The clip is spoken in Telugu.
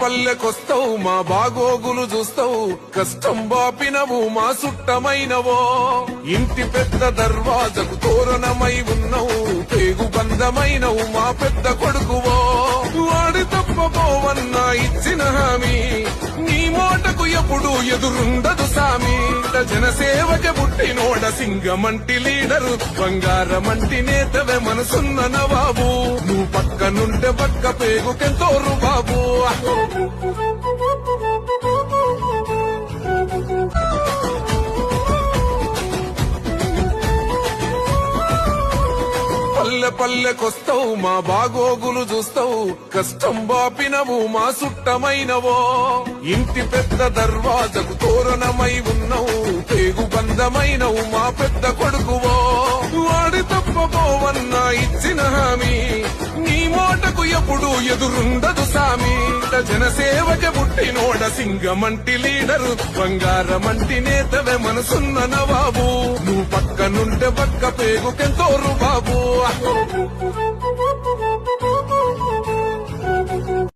పల్లెకొస్తావు మా బాగోగులు చూస్తావు కష్టం బాపినవు మా సుట్టమైనవో ఇంటి పెద్ద దర్వాజకు తోరణమై ఉన్నావు పేగు బంధమైనవు మా పెద్ద కొడుకువో వాడి తప్పపోవన్నా ఇచ్చిన హామీ నీ మోటకు ఎప్పుడు ఎదురుండదు సామి జనసేవకి పుట్టినోడ సింగమంటి లీడరు బంగారమంటి నేతవే మనసున్న నవాబు నువ్వు పక్కనుంటే పక్క పేగుకెంతోరు బాబు పల్లెకొస్తావు మా బాగోగులు చూస్తావు కష్టం బాపినవు మా సుట్టమైనవో ఇంటి పెద్ద దర్వాజకు తోరణమై ఉన్నావు పేగు బంధమైనవు మా పెద్ద కొడుకువో వాడి తప్పపోవన్నా ఇచ్చిన హామీ నీ మోటకు ఎప్పుడు ఎదురుండదు సామి జనసేవకి పుట్టినోడ సింగమంటి లీడరు బంగారమంటి నేతవే మనసున్న నవాబు నువ్వు పక్కనుంటే పక్క పేగుకెంతోరు బాబు